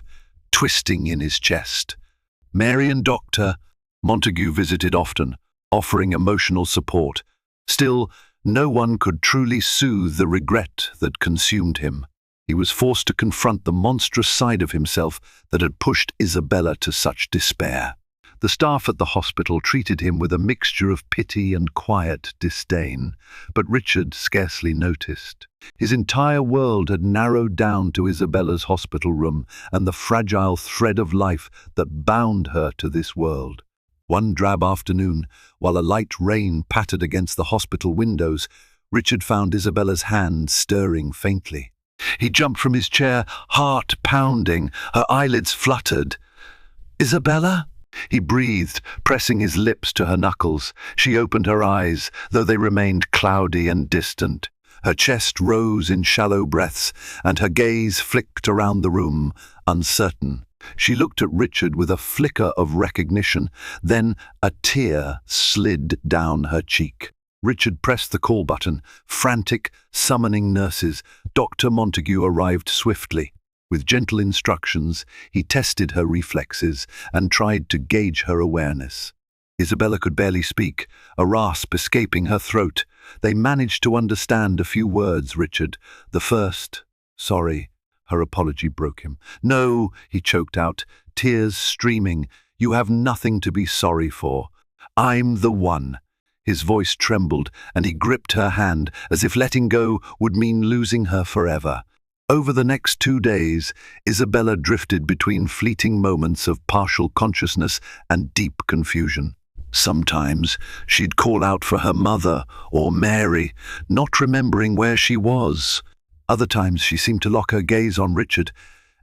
twisting in his chest. Mary and Dr. Montague visited often, offering emotional support. Still, no one could truly soothe the regret that consumed him. He was forced to confront the monstrous side of himself that had pushed Isabella to such despair. The staff at the hospital treated him with a mixture of pity and quiet disdain, but Richard scarcely noticed. His entire world had narrowed down to Isabella's hospital room and the fragile thread of life that bound her to this world. One drab afternoon, while a light rain pattered against the hospital windows, Richard found Isabella's hand stirring faintly. He jumped from his chair, heart pounding, her eyelids fluttered. "Isabella?" He breathed, pressing his lips to her knuckles. She opened her eyes, though they remained cloudy and distant. Her chest rose in shallow breaths, and her gaze flicked around the room, uncertain. She looked at Richard with a flicker of recognition, then a tear slid down her cheek. Richard pressed the call button, frantic, summoning nurses. Dr. Montague arrived swiftly. With gentle instructions, he tested her reflexes and tried to gauge her awareness. Isabella could barely speak, a rasp escaping her throat. They managed to understand a few words, Richard. The first, "Sorry." Her apology broke him. "No," he choked out, tears streaming. "You have nothing to be sorry for. I'm the one." His voice trembled, and he gripped her hand, as if letting go would mean losing her forever. Over the next 2 days, Isabella drifted between fleeting moments of partial consciousness and deep confusion. Sometimes she'd call out for her mother or Mary, not remembering where she was. Other times she seemed to lock her gaze on Richard,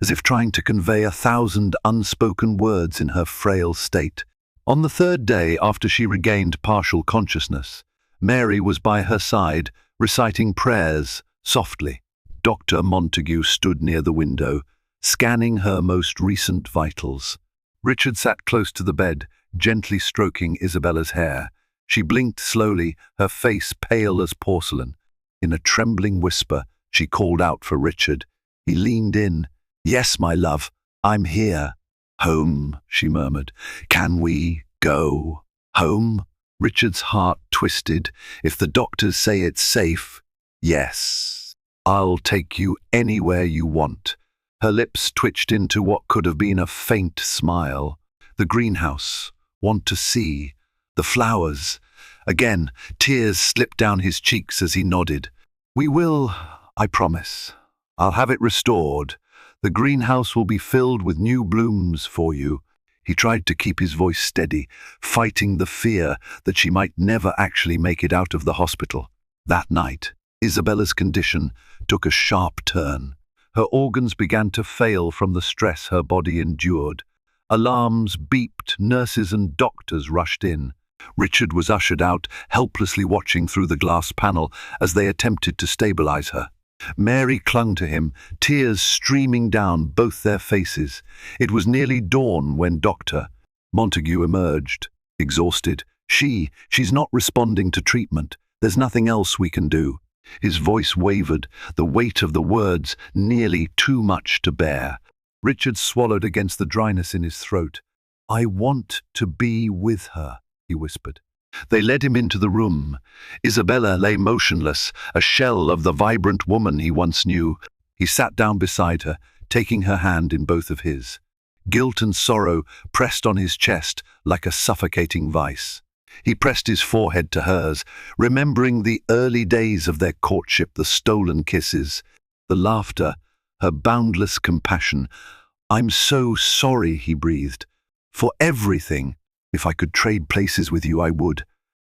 as if trying to convey 1,000 unspoken words in her frail state. On the 3rd day after she regained partial consciousness, Mary was by her side, reciting prayers softly. Dr. Montague stood near the window, scanning her most recent vitals. Richard sat close to the bed, gently stroking Isabella's hair. She blinked slowly, her face pale as porcelain. In a trembling whisper, she called out for Richard. He leaned in. "Yes, my love, I'm here." "Home," she murmured. "Can we go home?" Richard's heart twisted. "If the doctors say it's safe, yes. I'll take you anywhere you want." Her lips twitched into what could have been a faint smile. "The greenhouse. Want to see. The flowers." Again, tears slipped down his cheeks as he nodded. "We will, I promise. I'll have it restored. The greenhouse will be filled with new blooms for you." He tried to keep his voice steady, fighting the fear that she might never actually make it out of the hospital. That night, Isabella's condition took a sharp turn. Her organs began to fail from the stress her body endured. Alarms beeped, nurses and doctors rushed in. Richard was ushered out, helplessly watching through the glass panel as they attempted to stabilize her. Mary clung to him, tears streaming down both their faces. It was nearly dawn when Dr. Montague emerged, exhausted. She's not responding to treatment. There's nothing else we can do." His voice wavered, the weight of the words nearly too much to bear. Richard swallowed against the dryness in his throat. "I want to be with her," he whispered. They led him into the room. Isabella lay motionless, a shell of the vibrant woman he once knew. He sat down beside her, taking her hand in both of his. Guilt and sorrow pressed on his chest like a suffocating vice. He pressed his forehead to hers, remembering the early days of their courtship, the stolen kisses, the laughter, her boundless compassion. "I'm so sorry," he breathed. "For everything. If I could trade places with you, I would."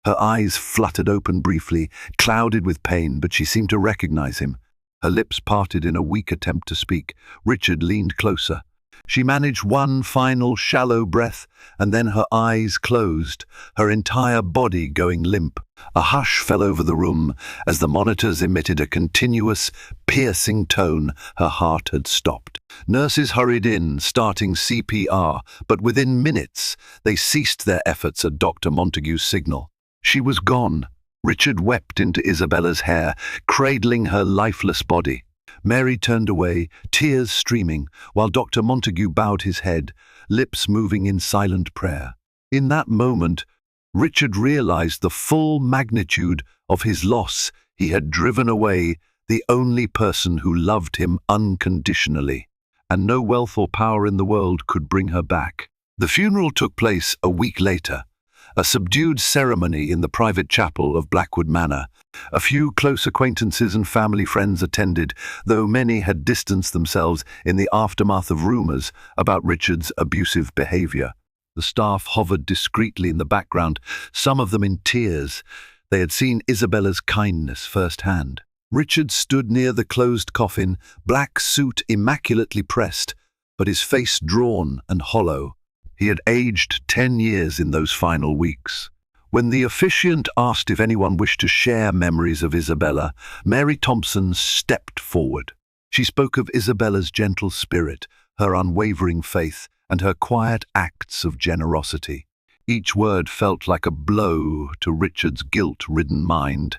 Her eyes fluttered open briefly, clouded with pain, but she seemed to recognize him. Her lips parted in a weak attempt to speak. Richard leaned closer. She managed one final shallow breath, and then her eyes closed, her entire body going limp. A hush fell over the room as the monitors emitted a continuous, piercing tone. Her heart had stopped. Nurses hurried in, starting CPR, but within minutes they ceased their efforts at Dr. Montague's signal. She was gone. Richard wept into Isabella's hair, cradling her lifeless body. Mary turned away, tears streaming, while Dr. Montague bowed his head, lips moving in silent prayer. In that moment, Richard realized the full magnitude of his loss. He had driven away the only person who loved him unconditionally, and no wealth or power in the world could bring her back. The funeral took place a week later, a subdued ceremony in the private chapel of Blackwood Manor. A few close acquaintances and family friends attended, though many had distanced themselves in the aftermath of rumors about Richard's abusive behavior. The staff hovered discreetly in the background, some of them in tears. They had seen Isabella's kindness firsthand. Richard stood near the closed coffin, black suit immaculately pressed, but his face drawn and hollow. He had aged 10 years in those final weeks. When the officiant asked if anyone wished to share memories of Isabella, Mary Thompson stepped forward. She spoke of Isabella's gentle spirit, her unwavering faith, and her quiet acts of generosity. Each word felt like a blow to Richard's guilt-ridden mind.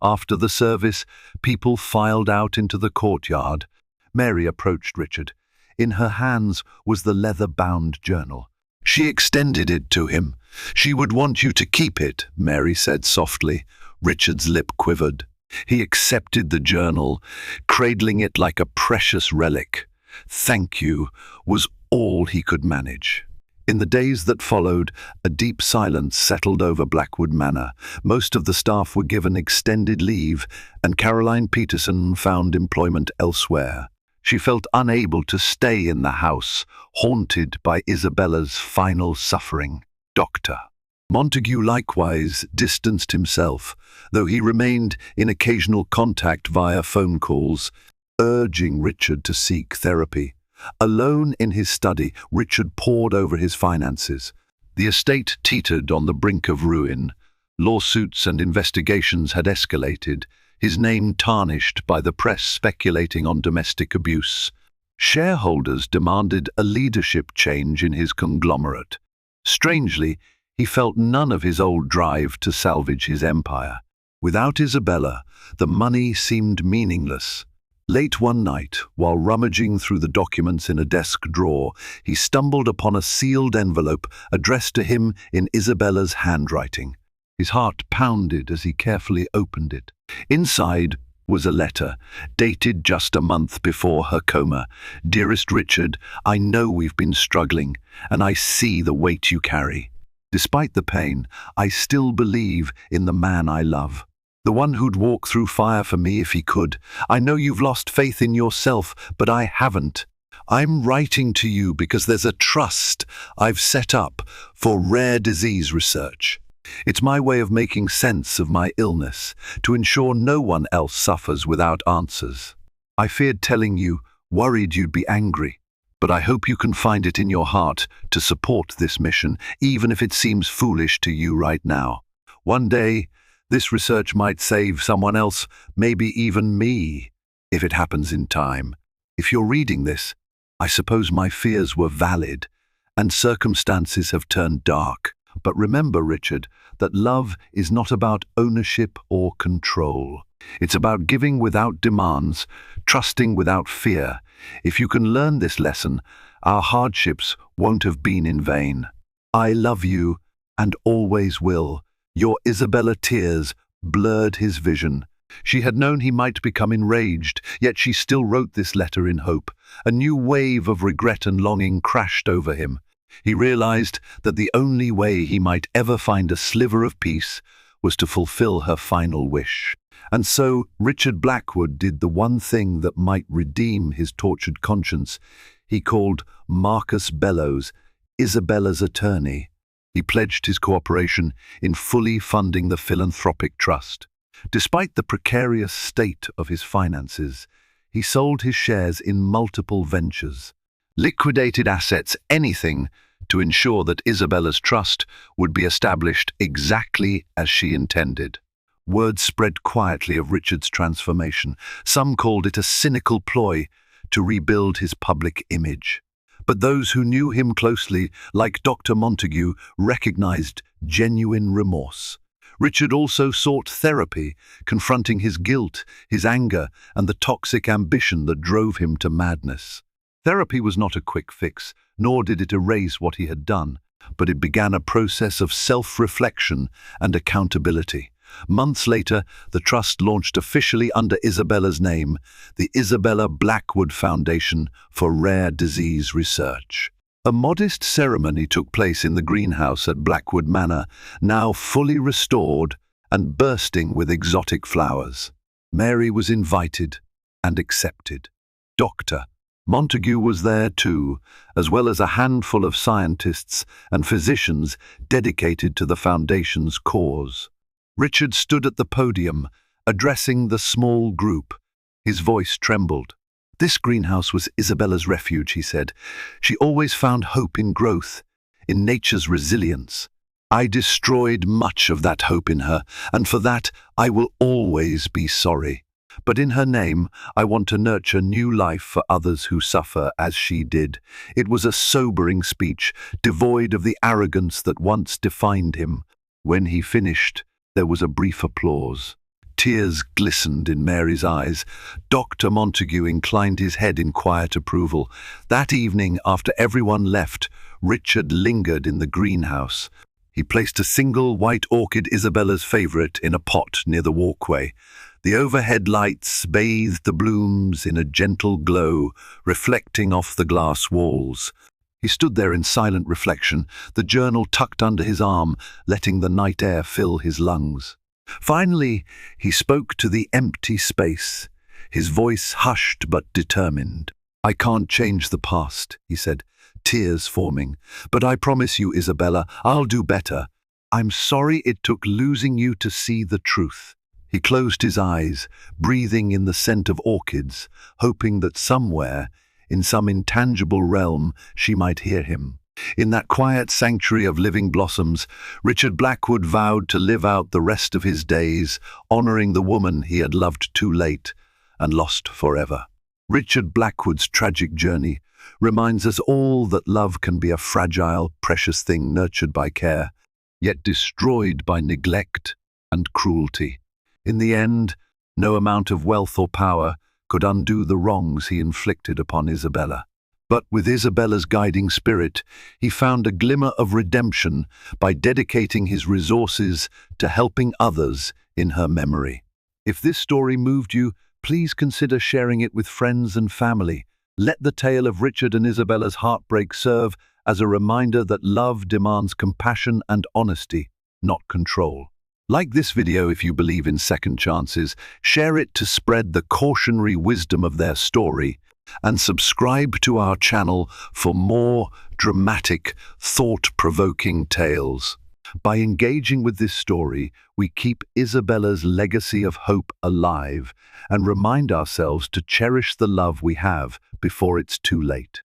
After the service, people filed out into the courtyard. Mary approached Richard. In her hands was the leather-bound journal. She extended it to him. "She would want you to keep it," Mary said softly. Richard's lip quivered. He accepted the journal, cradling it like a precious relic. "Thank you," was all he could manage. In the days that followed, a deep silence settled over Blackwood Manor. Most of the staff were given extended leave, and Caroline Peterson found employment elsewhere. She felt unable to stay in the house, haunted by Isabella's final suffering. Dr. Montague likewise distanced himself, though he remained in occasional contact via phone calls, urging Richard to seek therapy. Alone in his study, Richard pored over his finances. The estate teetered on the brink of ruin. Lawsuits and investigations had escalated, his name tarnished by the press speculating on domestic abuse. Shareholders demanded a leadership change in his conglomerate. Strangely, he felt none of his old drive to salvage his empire. Without Isabella, the money seemed meaningless. Late one night, while rummaging through the documents in a desk drawer, he stumbled upon a sealed envelope addressed to him in Isabella's handwriting. His heart pounded as he carefully opened it. Inside was a letter, dated just a month before her coma. "Dearest Richard, I know we've been struggling, and I see the weight you carry. Despite the pain, I still believe in the man I love. The one who'd walk through fire for me if he could. I know you've lost faith in yourself, but I haven't. I'm writing to you because there's a trust I've set up for rare disease research. It's my way of making sense of my illness, to ensure no one else suffers without answers. I feared telling you, worried you'd be angry, but I hope you can find it in your heart to support this mission, even if it seems foolish to you right now. One day, this research might save someone else, maybe even me, if it happens in time. If you're reading this, I suppose my fears were valid, and circumstances have turned dark. But remember, Richard, that love is not about ownership or control. It's about giving without demands, trusting without fear. If you can learn this lesson, our hardships won't have been in vain. I love you, and always will. Your Isabella tears blurred his vision. She had known he might become enraged, yet she still wrote this letter in hope. A new wave of regret and longing crashed over him. He realized that the only way he might ever find a sliver of peace was to fulfill her final wish. And so Richard Blackwood did the one thing that might redeem his tortured conscience. he called Marcus Bellows Isabella's attorney. He pledged his cooperation in fully funding the philanthropic trust. Despite the precarious state of his finances, he sold his shares in multiple ventures, liquidated assets, anything to ensure that Isabella's trust would be established exactly as she intended. Word spread quietly of Richard's transformation. Some called it a cynical ploy to rebuild his public image. But those who knew him closely, like Dr. Montague, recognized genuine remorse. Richard also sought therapy, confronting his guilt, his anger, and the toxic ambition that drove him to madness. Therapy was not a quick fix, nor did it erase what he had done, but it began a process of self-reflection and accountability. Months later, the trust launched officially under Isabella's name, the Isabella Blackwood Foundation for Rare Disease Research. A modest ceremony took place in the greenhouse at Blackwood Manor, now fully restored and bursting with exotic flowers. Mary was invited and accepted. Dr. Montague was there too, as well as a handful of scientists and physicians dedicated to the foundation's cause. Richard stood at the podium, addressing the small group. His voice trembled. "This greenhouse was Isabella's refuge," he said. "She always found hope in growth, in nature's resilience. I destroyed much of that hope in her, and for that I will always be sorry. But in her name, I want to nurture new life for others who suffer as she did." It was a sobering speech, devoid of the arrogance that once defined him. When he finished, there was a brief applause. Tears glistened in Mary's eyes. Dr. Montague inclined his head in quiet approval. That evening, after everyone left, Richard lingered in the greenhouse. He placed a single white orchid, Isabella's favorite, in a pot near the walkway. The overhead lights bathed the blooms in a gentle glow, reflecting off the glass walls. He stood there in silent reflection, the journal tucked under his arm, letting the night air fill his lungs. Finally, he spoke to the empty space, his voice hushed but determined. "I can't change the past," he said, tears forming. "But I promise you, Isabella, I'll do better. I'm sorry it took losing you to see the truth." He closed his eyes, breathing in the scent of orchids, hoping that somewhere, in some intangible realm, she might hear him. In that quiet sanctuary of living blossoms, Richard Blackwood vowed to live out the rest of his days, honoring the woman he had loved too late and lost forever. Richard Blackwood's tragic journey reminds us all that love can be a fragile, precious thing nurtured by care, yet destroyed by neglect and cruelty. In the end, no amount of wealth or power could undo the wrongs he inflicted upon Isabella. But with Isabella's guiding spirit, he found a glimmer of redemption by dedicating his resources to helping others in her memory. If this story moved you, please consider sharing it with friends and family. Let the tale of Richard and Isabella's heartbreak serve as a reminder that love demands compassion and honesty, not control. Like this video if you believe in second chances, share it to spread the cautionary wisdom of their story, and subscribe to our channel for more dramatic, thought-provoking tales. By engaging with this story, we keep Isabella's legacy of hope alive and remind ourselves to cherish the love we have before it's too late.